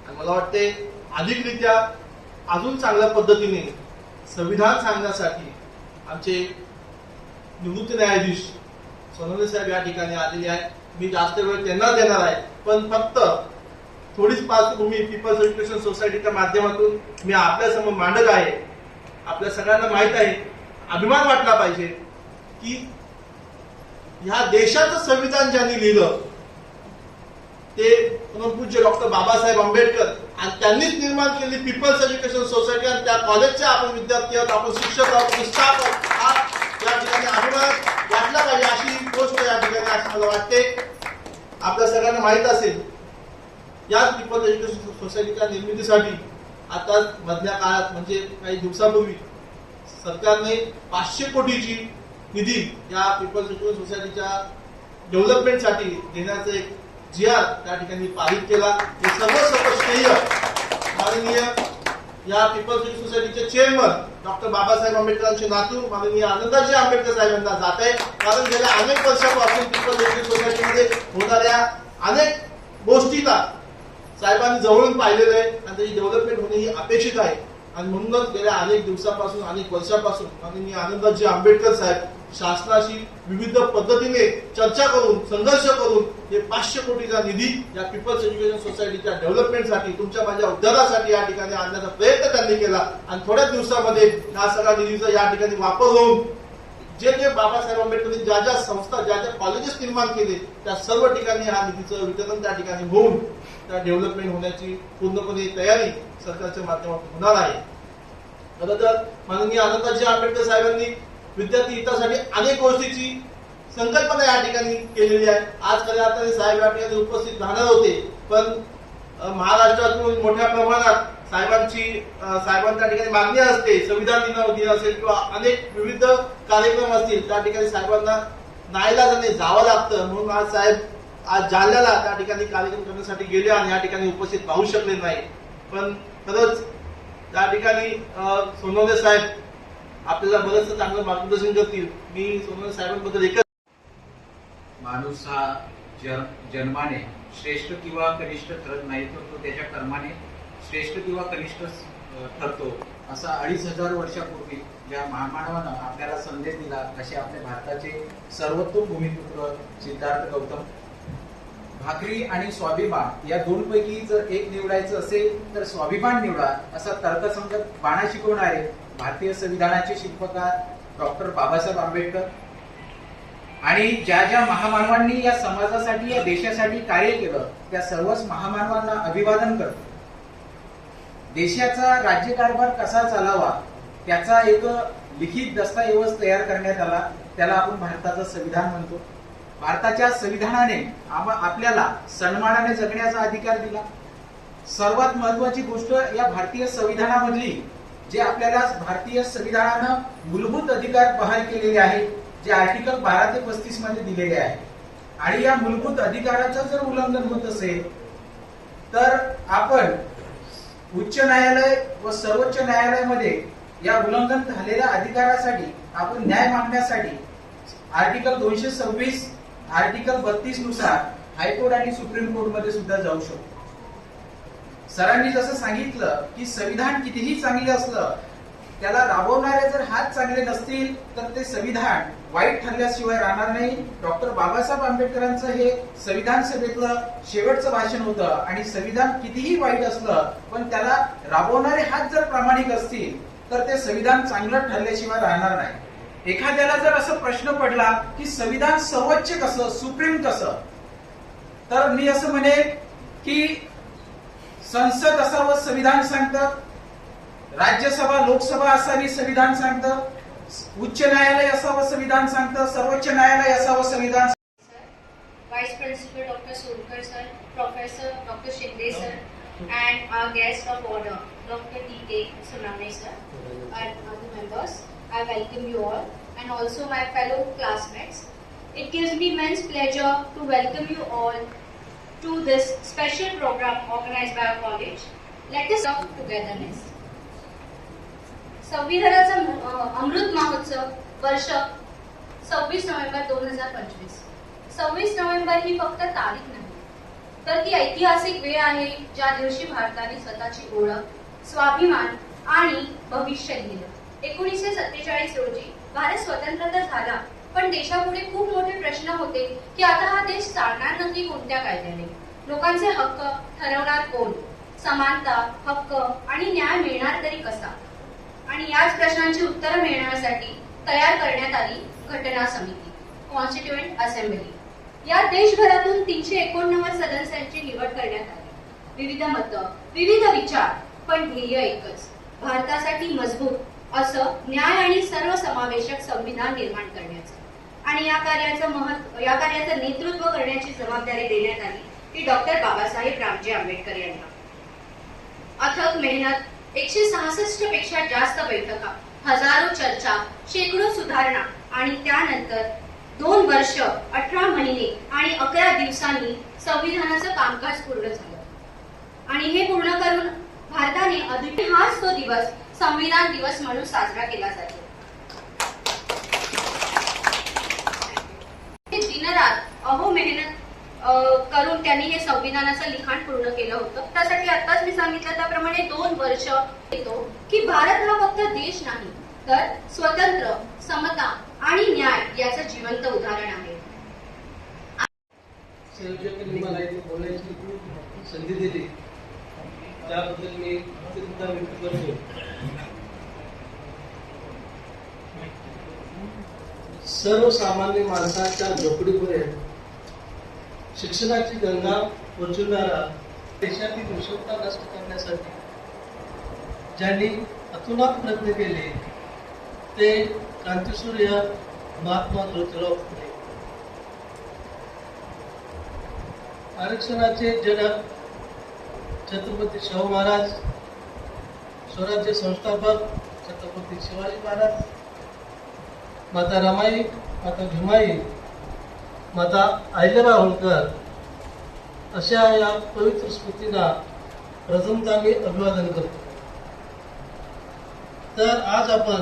आणि मला वाटते अधिकरित्या अजून चांगल्या पद्धतीने संविधान सांगण्यासाठी आमचे निवृत्त न्यायाधीश सोनवणे साहेब या ठिकाणी आलेले आहेत. मी जास्त वेळ त्यांना देणार आहे, पण फक्त थोडीच पार्श्वभूमी पीपल्स एज्युकेशन सोसायटीच्या माध्यमातून मी आपल्या समोर मांडत आहे. आपल्या सगळ्यांना माहित आहे, अभिमान वाटला पाहिजे की ह्या देशाचं संविधान ज्यांनी लिहिलं ते परमपूज्य डॉक्टर बाबासाहेब आंबेडकर आणि त्यांनीच निर्माण केलेली पीपल्स एज्युकेशन सोसायटी आणि त्या कॉलेजचे आपण विद्यार्थी आहोत, आपण शिक्षक आहोत, स्टाफ आहोत. या ठिकाणी अभिमान वाटला पाहिजे अशी गोष्ट या ठिकाणी असं मला वाटते. आपल्या सगळ्यांना माहित असेल, या पीपल्स एज्युकेशन सोसायटीच्या निर्मितीसाठी आता मधल्या काळात म्हणजे काही दिवसापूर्वी सरकारने 500 कोटीची निधी या पीपल्स एज्युकेशन सोसायटीच्या डेव्हलपमेंटसाठी देण्याचं एक GR त्या ठिकाणी पारित केला. हे सर्व श्रेय माननीय या पीपल्स एज्युकेशन सोसायटीचे चेअरमन डॉक्टर बाबासाहेब आंबेडकरांचे नातू माननीय आनंदाजी आंबेडकर साहेबांना जात आहे. कारण गेल्या अनेक वर्षापासून पीपल्स एज्युकेशन सोसायटीमध्ये होणाऱ्या अनेक गोष्टीला साहेबांनी जवळून पाहिलेलं आहे आणि त्याची डेव्हलपमेंट होणे ही अपेक्षित आहे. आणि म्हणूनच गेल्या अनेक दिवसापासून अनेक वर्षापासून माननीय आनंदाजी आंबेडकर साहेब शासनाशी विविध पद्धतीने चर्चा करून संघर्ष करून हे 500 कोटीचा निधी या पीपल्स एज्युकेशन सोसायटीच्या डेव्हलपमेंटसाठी तुमच्या माझ्या उद्योगासाठी या ठिकाणी आणण्याचा प्रयत्न त्यांनी केला आणि थोड्याच दिवसामध्ये या सगळ्या निधीचा या ठिकाणी वापर होऊन जे जे बाबासाहेब आंबेडकरांनी ज्या ज्या संस्था ज्या ज्या कॉलेजेस निर्माण केले त्या सर्व ठिकाणी हा निधीचं वितरण त्या ठिकाणी होऊन त्या डेव्हलपमेंट होण्याची पूर्णपणे तयारी सरकारच्या माध्यमातून होणार आहे. खरं तर माननीय आनंदाजी आंबेडकर साहेबांनी विद्यार्थी हितासाठी अनेक गोष्टीची संकल्पना या ठिकाणी केलेली आहे. आज खऱ्या अर्थाने साहेब या ठिकाणी उपस्थित राहणार होते, पण महाराष्ट्रातून मोठ्या प्रमाणात साहेबांच्या ठिकाणी मागणी असते. संविधान दिनावधी असेल किंवा अनेक विविध कार्यक्रम असतील, त्या ठिकाणी साहेबांना नाईलाजाने जावं लागतं. म्हणून आज साहेब आज जालन्याला त्या ठिकाणी कार्यक्रम करण्यासाठी गेले आणि या ठिकाणी उपस्थित राहू शकले नाही. पण खरंच त्या ठिकाणी सोनवणे साहेब आपल्याला बरंच चांगलं मार्गदर्शन करतील. मी सोनवणे साहेबांबद्दल एकच, माणूस हा जन्माने श्रेष्ठ किंवा कनिष्ठ ठरत नाही, तर तो त्याच्या कर्माने श्रेष्ठ किंवा कनिष्ठ ठरतो. असा 2500 वर्षापूर्वी ज्या महामानवानं आपल्याला संदेश दिला, असे आपल्या भारताचे सर्वोत्तम भूमिपुत्र सिद्धार्थ गौतम. भाकरी आणि स्वाभिमान या दोनपैकी जर एक निवडायचं असेल तर स्वाभिमान निवडा, असा तर्कसंगत बाणा शिकवणारे भारतीय संविधानाचे शिल्पकार डॉक्टर बाबासाहेब आंबेडकर. आणि ज्या ज्या महामानवांनी या समाजासाठी या देशासाठी कार्य केलं त्या सर्वच महामानवांना अभिवादन करतो. देशाचा राज्यकारभार कसा चालावा त्याचा एक लिखित दस्तऐवज तयार करण्यात आला, त्याला आपण भारताचं संविधान म्हणतो. भारताच्या संविधानाने आपल्याला सन्मानाने जगण्याचा अधिकार दिला. सर्वात महत्वाची गोष्ट या भारतीय संविधानामधली जे आपल्याला भारतीय संविधानानं मूलभूत अधिकार बहाल केलेले आहेत, जे आर्टिकल 12 ते 35 मध्ये दिलेले आहे. आणि या मूलभूत अधिकाराचं जर उल्लंघन होत असेल तर आपण उच्च न्यायालय व सर्वोच्च न्यायालयामध्ये या उल्लंघन झालेल्या अधिकारासाठी आपण न्याय मागण्यासाठी आर्टिकल 226 आर्टिकल 32 नुसार हायकोर्ट आणि सुप्रीम कोर्ट मध्ये सुद्धा जाऊ शकतो. सरांनी जसं सांगितलं की संविधान कितीही चांगले असलं त्याला राबवणारे जर हात चांगले नसतील तर ते संविधान वाईट ठरल्याशिवाय राहणार नाही. डॉक्टर बाबासाहेब आंबेडकरांचं हे संविधान सभेतलं शेवटचं भाषण होतं आणि संविधान कितीही वाईट असलं पण त्याला राबवणारे हात जर प्रामाणिक असतील तर ते संविधान चांगलं ठरल्याशिवाय राहणार नाही. एखाद्याला जर असं प्रश्न पडला की संविधान सर्वोच्च कसं, सुप्रीम कसं, तर मी असं म्हणेन की संसद असावं संविधान सांगतं, राज्यसभा लोकसभा असावी संविधान सांगतं, उच्च न्यायालय असावं संविधान सांगतं, सर्वोच्च न्यायालय असावं संविधान. Vice Principal Dr. Solkar sir, Professor Dr. Shinde sir, and our guest of honor, Dr. D.K. Sunane sir, and other members. I welcome you all, and also my fellow classmates. It gives me immense pleasure to welcome you all to this special program organized by our college. Let us talk togetherness. संविधानाचा Amrit Mahotsav वर्ष 26 November 2025. 26 November ही फक्त तारीख नाही, तर ती ऐतिहासिक वेळ आहे ज्या दिवशी भारताने स्वतःची ओळख, स्वाभिमान आणि भविष्य लिहिलं. 1947 रोजी भारत स्वतंत्र तर झाला, पण देशापुढे खूप मोठे प्रश्न होते की आता हा देश चालणार नक्की कोणत्या कायद्याने, लोकांचे हक्क ठरवणार कोण, समानता, हक्क आणि न्याय मिळणार तरी कसा. आणि याच प्रश्नांची उत्तरं मिळण्यासाठी तयार करण्यात आली घटना समिती, कॉन्स्टिट्युएंट असेंब्ली. या देशभरातून 389 सदस्यांची निवड करण्यात आली. विविध मतं, विविध विचार, पण ध्येय एकच, भारतासाठी मजबूत असं न्याय आणि सर्वसमावेशक संविधान निर्माण करण्याचं. आणि या कार्याचं नेतृत्व करण्याची जबाबदारी देण्यात आली ती डॉक्टर बाबासाहेब रामजी आंबेडकर यांना. अथक मेहनत, 166 पेक्षा जास्त बैठका, हजारो चर्चा, शेकडो सुधारणा आणि त्यानंतर 2 वर्ष 18 महिने आणि 11 दिवसांनी संविधानाचं कामकाज पूर्ण झालं. आणि हे पूर्ण करून भारताने अधिक हाच तो दिवस संविधान दिवस म्हणून साजरा केला जातो. दिनरात मेहनत करून त्यांनी हे संविधानाचं लिखाण पूर्ण केलं होतं. त्यासाठी आताच मी सांगितलं त्याप्रमाणे 2 वर्ष येतो की भारत हा फक्त देश नाही, तर स्वतंत्र, समता आणि न्याय याचं जिवंत उदाहरण आहे. संयोजकांनी मला इथे बोलण्याची संधी दिली त्याबद्दल मी अत्यंत व्यक्त करतो. सर्वसामान्य माणसाच्या झोपडीपर्यंत शिक्षणाची गंगा पोचवणारा, देशातील विषमता नष्ट करण्यासाठी ज्यांनी अतुलात प्रयत्न केले ते क्रांतिसूर्य महात्मा ज्योतिराव फुले. आरक्षणाचे जनक छत्रपती शाहू महाराज, स्वराज्य संस्थापक छत्रपती शिवाजी महाराज, माता रमाई, माता भीमाई, माता अहिल्याबाई होळकर अशा या पवित्र स्मृतींना प्रथमतः मी अभिवादन करतो. तर आज आपण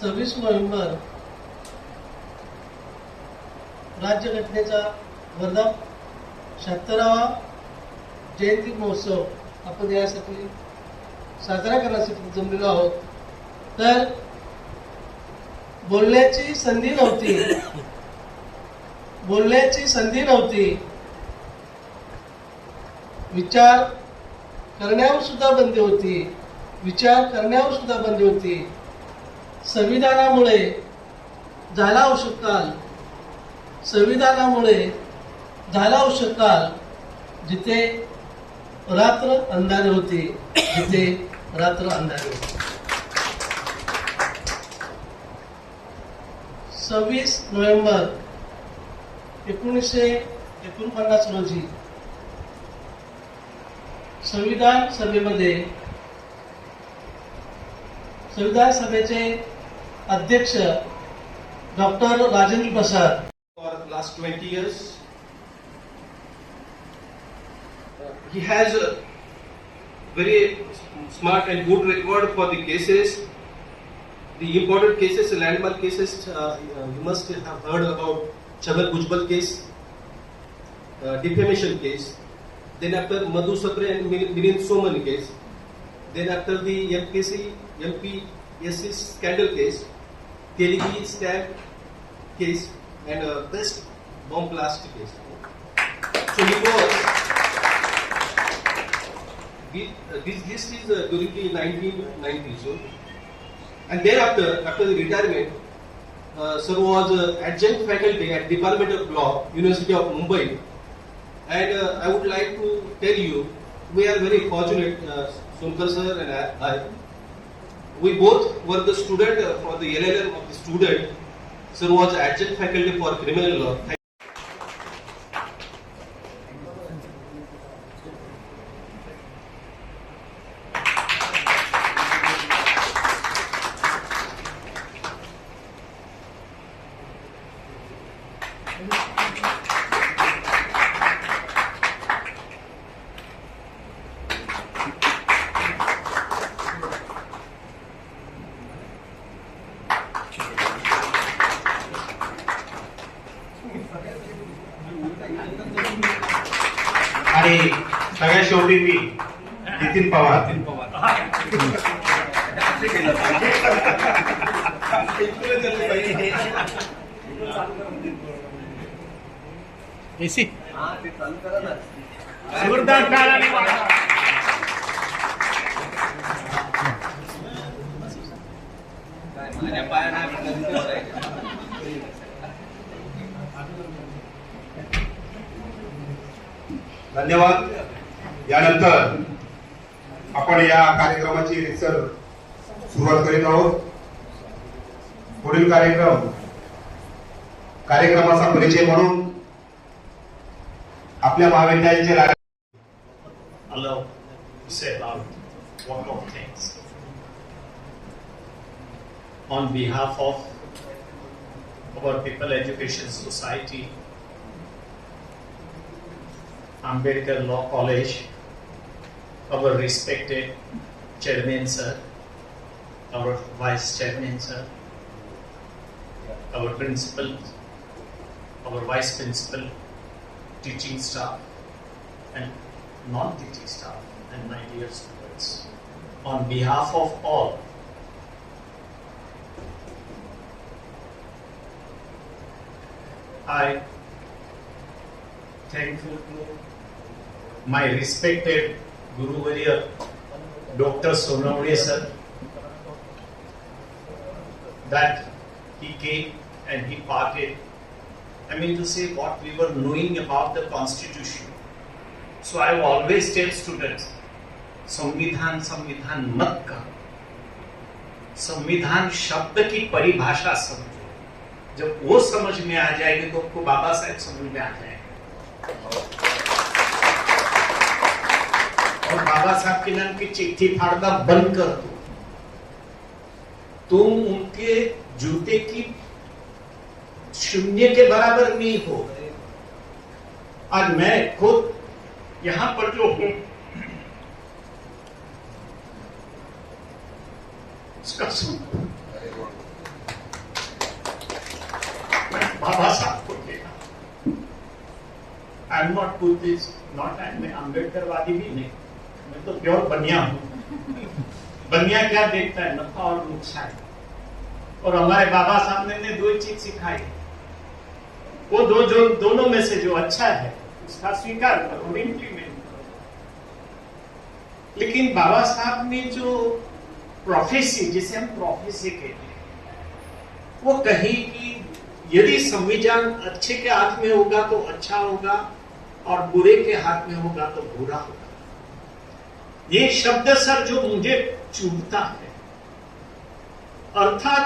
26 नोव्हेंबर राज्यघटनेचा वर्धापन 76वा जयंती महोत्सव आपण यासाठी साजरा करण्यासाठी जमलेलो आहोत. तर बोलण्याची संधी नव्हती, विचार करण्यावर सुद्धा बंदी होती. संविधानामुळे झाला औषध काल, जिथे रात्र अंधारे होती. 26 नोव्हेंबर 1949 रोजी संविधान सभेचे अध्यक्ष doctor Rajendra Prasad. For last 20 years, he has a very smart and good record for the cases, the important cases, landmark cases. You must have heard about Chamal Bhujbal case, defamation case. Then after Madhu Sakre and Milind Soman case. Then after the MPSC scandal case, Telegi stab case, and best bomb blast case. So he was. This list is during the 1990s. And thereafter, after the retirement, sir was adjunct faculty at Department of Law, University of Mumbai. And I would like to tell you, we are very fortunate, Sunkar sir and I. We both were the student for the LLM of the student. Sir was adjunct faculty for criminal law. आणि सगळ्यात शेवटी मी Nitin Pawar. AC धन्यवाद. यानंतर आपण या कार्यक्रमाची rehearsal सुरुवात करीत आहोत. पुढील कार्यक्रमाचा परिचय म्हणून आपल्या महाविद्यालयाचे allow to say about one more things. On behalf of our People Education Society, Ambedkar Law College, our respected Chairman Sir, our Vice Chairman Sir, our Principal, our Vice Principal, teaching staff, and non-teaching staff, and my dear students. On behalf of all, I thankful to my respected Guru Varya, Dr. Sonawade sir, that he came and he parted. I mean to say what we were knowing about the Constitution. So I always tell students, संविधान मत करो, संविधान शब्द की परिभाषा समझो. जब वो समझ में आ जाएगी तो आपको बाबा साहेब समझ में आ जाएगा. और बाबा साहब के नाम की चिट्ठी फाड़ना बंद कर दो. तुम उनके जूते की शून्य के बराबर नहीं हो. आज मैं खुद यहां पर जो हूं उसका मैं बाबा साहब को देखा. I am not Buddhist, not I am अम्बेडकरवादी भी नहीं. मैं तो प्योर बनिया हूं. बनिया क्या देखता है? नफा और नुकसान. और हमारे बाबा साहब ने दो चीज सिखाई. वो दोनों में से जो अच्छा है उसका स्वीकार करो और इम्प्लीमेंट करो. लेकिन बाबा साहब ने जो प्रोफेसी, जिसे हम प्रोफेसी कहते हैं, वो कही कि यदि संविधान अच्छे के हाथ में होगा तो अच्छा होगा और बुरे के हाथ में होगा तो बुरा होगा. ये शब्द सर जो मुझे चुभता है. अर्थात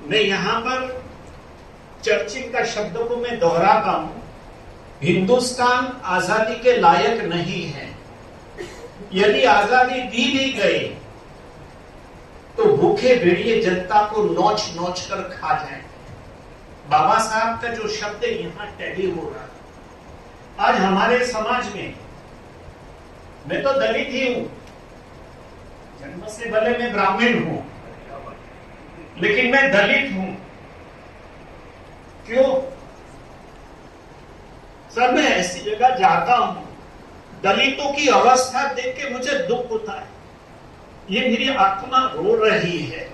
मैं यहां पर चर्चिल का शब्द को मैं दोहराता हूं. हिंदुस्तान आजादी के लायक नहीं है. यदि आजादी दी भी गई तो भूखे भेड़िए जनता को नोच नोच कर खा जाए. बाबा साहब का जो शब्द यहां टैली हो रहा है आज हमारे समाज में. मैं तो दलित ही हूं, जन्म से भले मैं ब्राह्मण हूं, लेकिन मैं दलित हूं. क्यों सर? मैं ऐसी जगह जाता हूं, दलितों की अवस्था देख के मुझे दुख होता है. ये मेरी आत्मा रो रही है.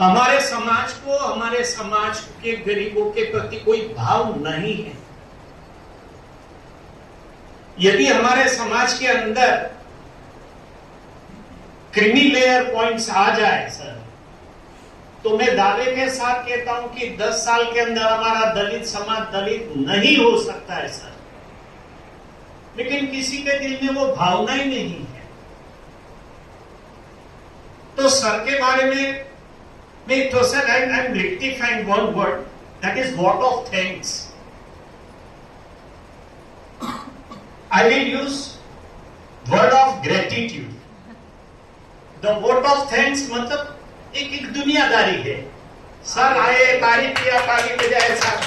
हमारे समाज को, हमारे समाज के गरीबों के प्रति कोई भाव नहीं है. यदि हमारे समाज के अंदर क्रीमी लेयर पॉइंट्स आ जाए सर, तो मैं दावे के साथ कहता हूं कि 10 साल के अंदर हमारा दलित समाज दलित नहीं हो सकता है सर, लेकिन किसी के दिल में वो भावना ही नहीं है। तो सर के बारे में मैं तो sir I am rectifying one word, that is vote of thanks. I will use word of gratitude. The vote of thanks मतलब एक दुनियादारी है, सर आए तारीफ किया ताली बजाए sir,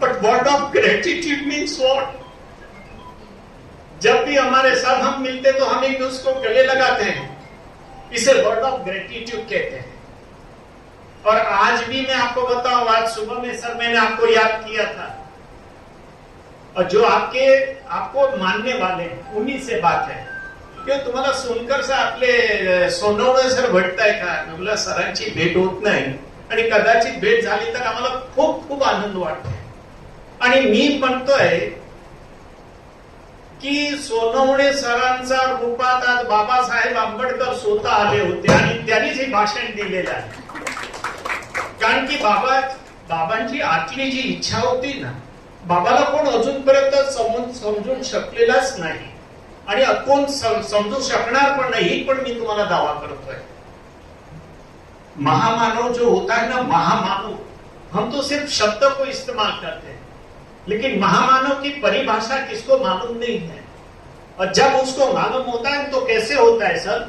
but word of gratitude means what? जब भी हमारे सर हम मिलते तो हम एक दूसरे को गले लगाते हैं, इसे वर्ड ऑफ ग्रेटिट्यूड कहते हैं। और आज भी मैं आपको बताऊं, आज सुबह में सर मैंने आपको याद किया था, और जो आपको मानने वाले उन्हीं से बात है। किंवा तुम्हाला सुनकर सर आपले सोनवणे सर भेटताय का? मी म्हटलं सरांची भेट होत नाही, आणि कदाचित भेट झाली तर आम्हाला खूप खूप आनंद वाटतो। आणि मी म्हणतोय की सोनवणे सरांचा रूपात आज बाबासाहेब आंबेडकर स्वतः आले होते आणि त्यांनीच हे भाषण दिलेलं आहे। कारण की बाबांची आतली जी इच्छा होती ना, बाबाला कोण अजूनपर्यंत समजून शकलेलाच नाही आणि कोण समजू शकणार पण नाही, ही पण मी तुम्हाला दावा करतोय। महामानव जो होता है ना, महामानव, हम तो सिर्फ शब्द को इस्तेमाल करते हैं, लेकिन महामानव की परिभाषा किसको मालूम नहीं है। और जब उसको मालूम होता है तो कैसे होता है सर?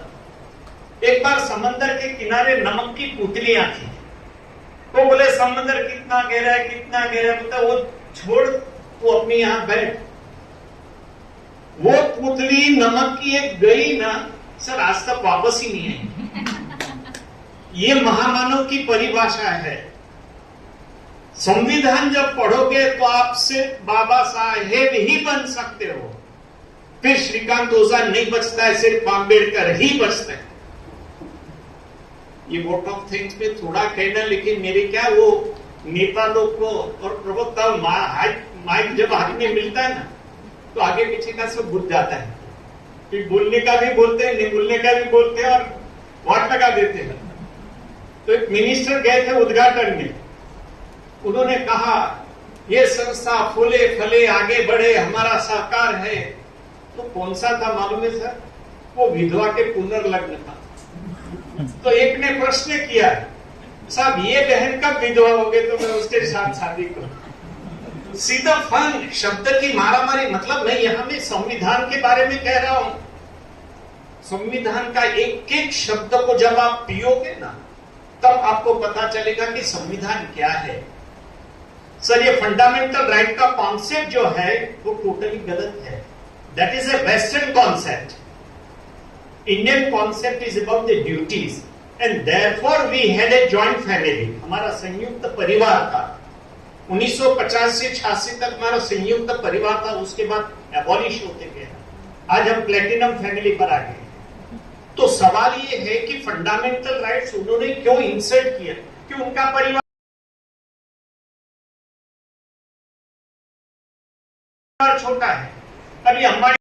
एक बार समंदर के किनारे नमक की पुतलियां थी, वो बोले समंदर कितना गहरा है, कितना गहरा, बोलता वो छोड़, तू अपनी यहां बैठ। वो पुतली नमक की एक गई ना सर, आज तक वापस ही नहीं आई। ये महामानव की परिभाषा है। संविधान जब पढ़ोगे तो आप सिर्फ बाबा साहेब ही बन सकते हो, फिर श्रीकांत ओझा नहीं बचता है, सिर्फ आंबेडकर ही बचता है। ये वोट ऑफ थैंक्स में थोड़ा कहना, लेकिन मेरे क्या वो नेता लोग को और प्रवक्ता माइक जब हाथ में मिलता है ना, तो आगे पीछे का सब भूल जाता है। फिर बोलने का भी बोलते हैं, नहीं बोलने का भी बोलते हैं, और वाट लगा देते हैं। तो एक मिनिस्टर गए थे उद्घाटन में, उन्होंने कहा ये संस्था फूले फले आगे बढ़े, हमारा सहकार है। तो कौन सा था मालूम है सर? वो विधवा के पुनर्लग्न था। तो एक ने प्रश्न किया, साहब ये बहन कब विधवा हो गए तो मैं उसके साथ शादी करूं। सीधा फन शब्द की मारामारी। मतलब मैं यहां में संविधान के बारे में कह रहा हूं, संविधान का एक एक शब्द को जब आप पियोगे ना, तब आपको पता चलेगा कि संविधान क्या है। सर ये फंडामेंटल राइट का कॉन्सेप्ट जो है वो टोटली गलत है। That is a western concept. Indian concept is about the duties, and therefore we had a joint family. हमारा संयुक्त परिवार था। 1950 से 86 तक हमारा संयुक्त परिवार था, उसके बाद एबॉलिश होते गए। आज हम प्लेटिनम फैमिली पर आ गए। तो सवाल ये है कि फंडामेंटल राइट्स उन्होंने क्यों इंसर्ट किया? कि उनका परिवार छोटा है। अभी Ambani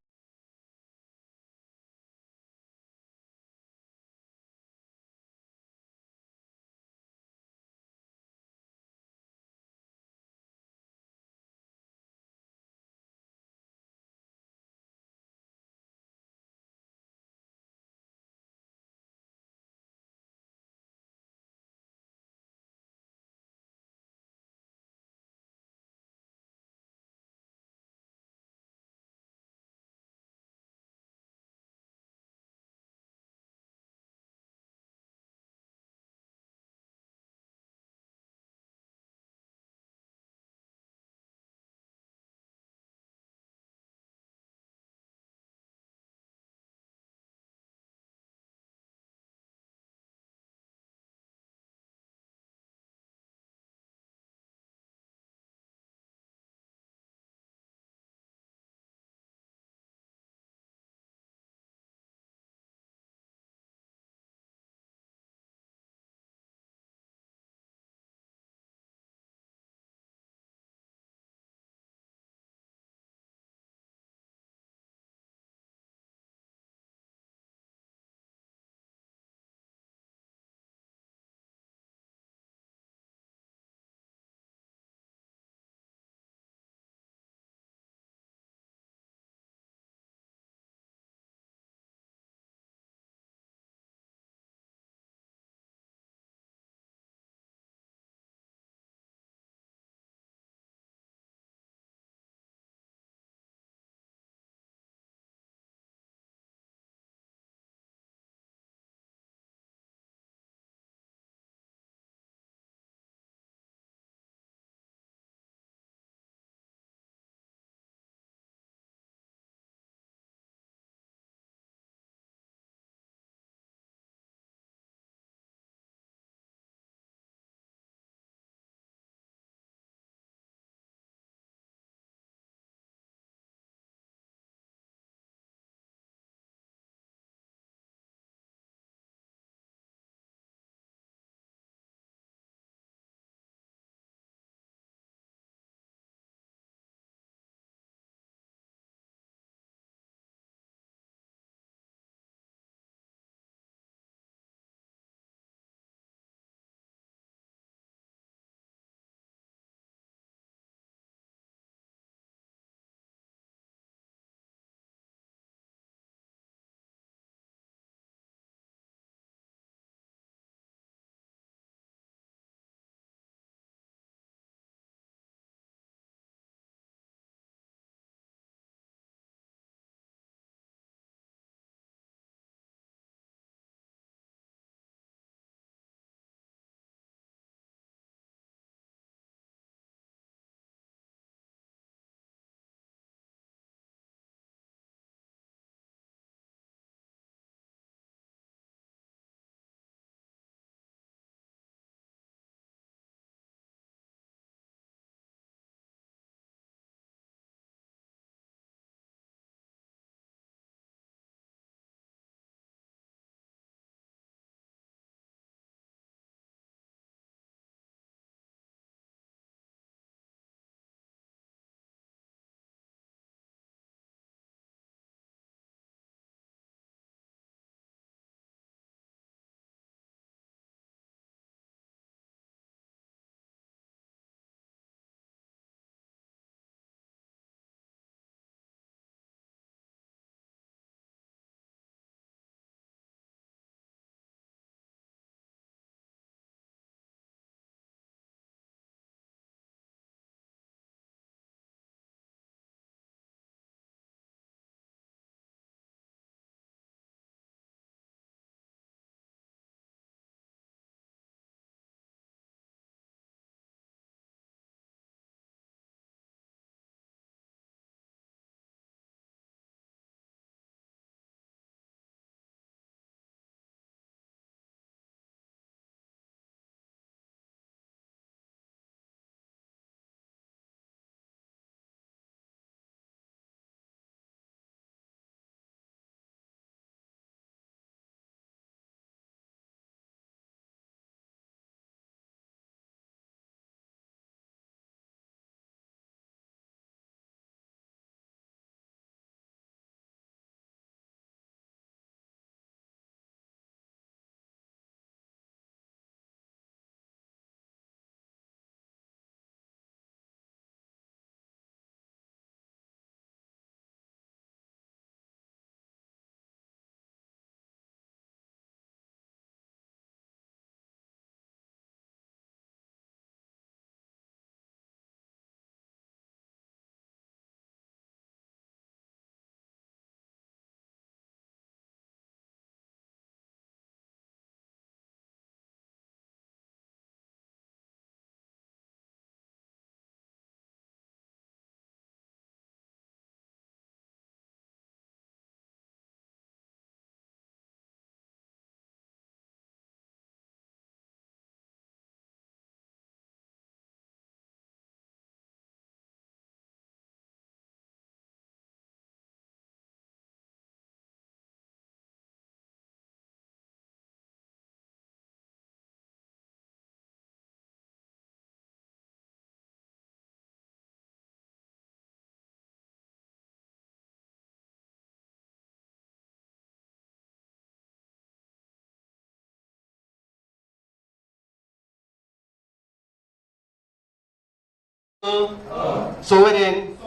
sovereign,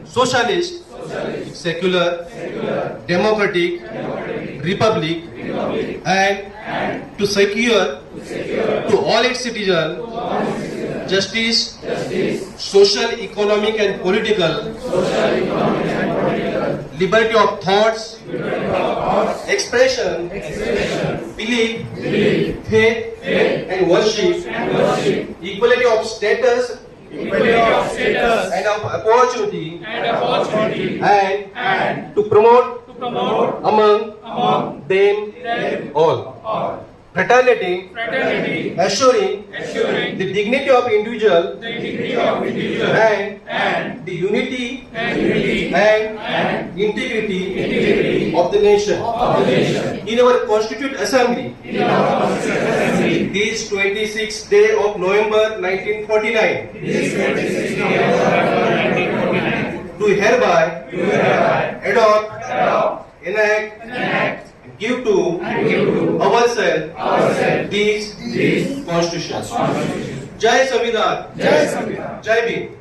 socialist, secular, democratic, republic, and to secure to all its citizens justice, social, economic, and political liberty of thoughts, expression, belief, faith, and worship, equality of status and of opportunity, and to promote among them all fraternity, assuring the dignity of individual and the unity and integrity of the nation. In our Constituent Assembly, this 26th day of November 1949, do hereby adopt, enact, give to ourselves this Constitution. Jai Samvidhan. Jai Bhim.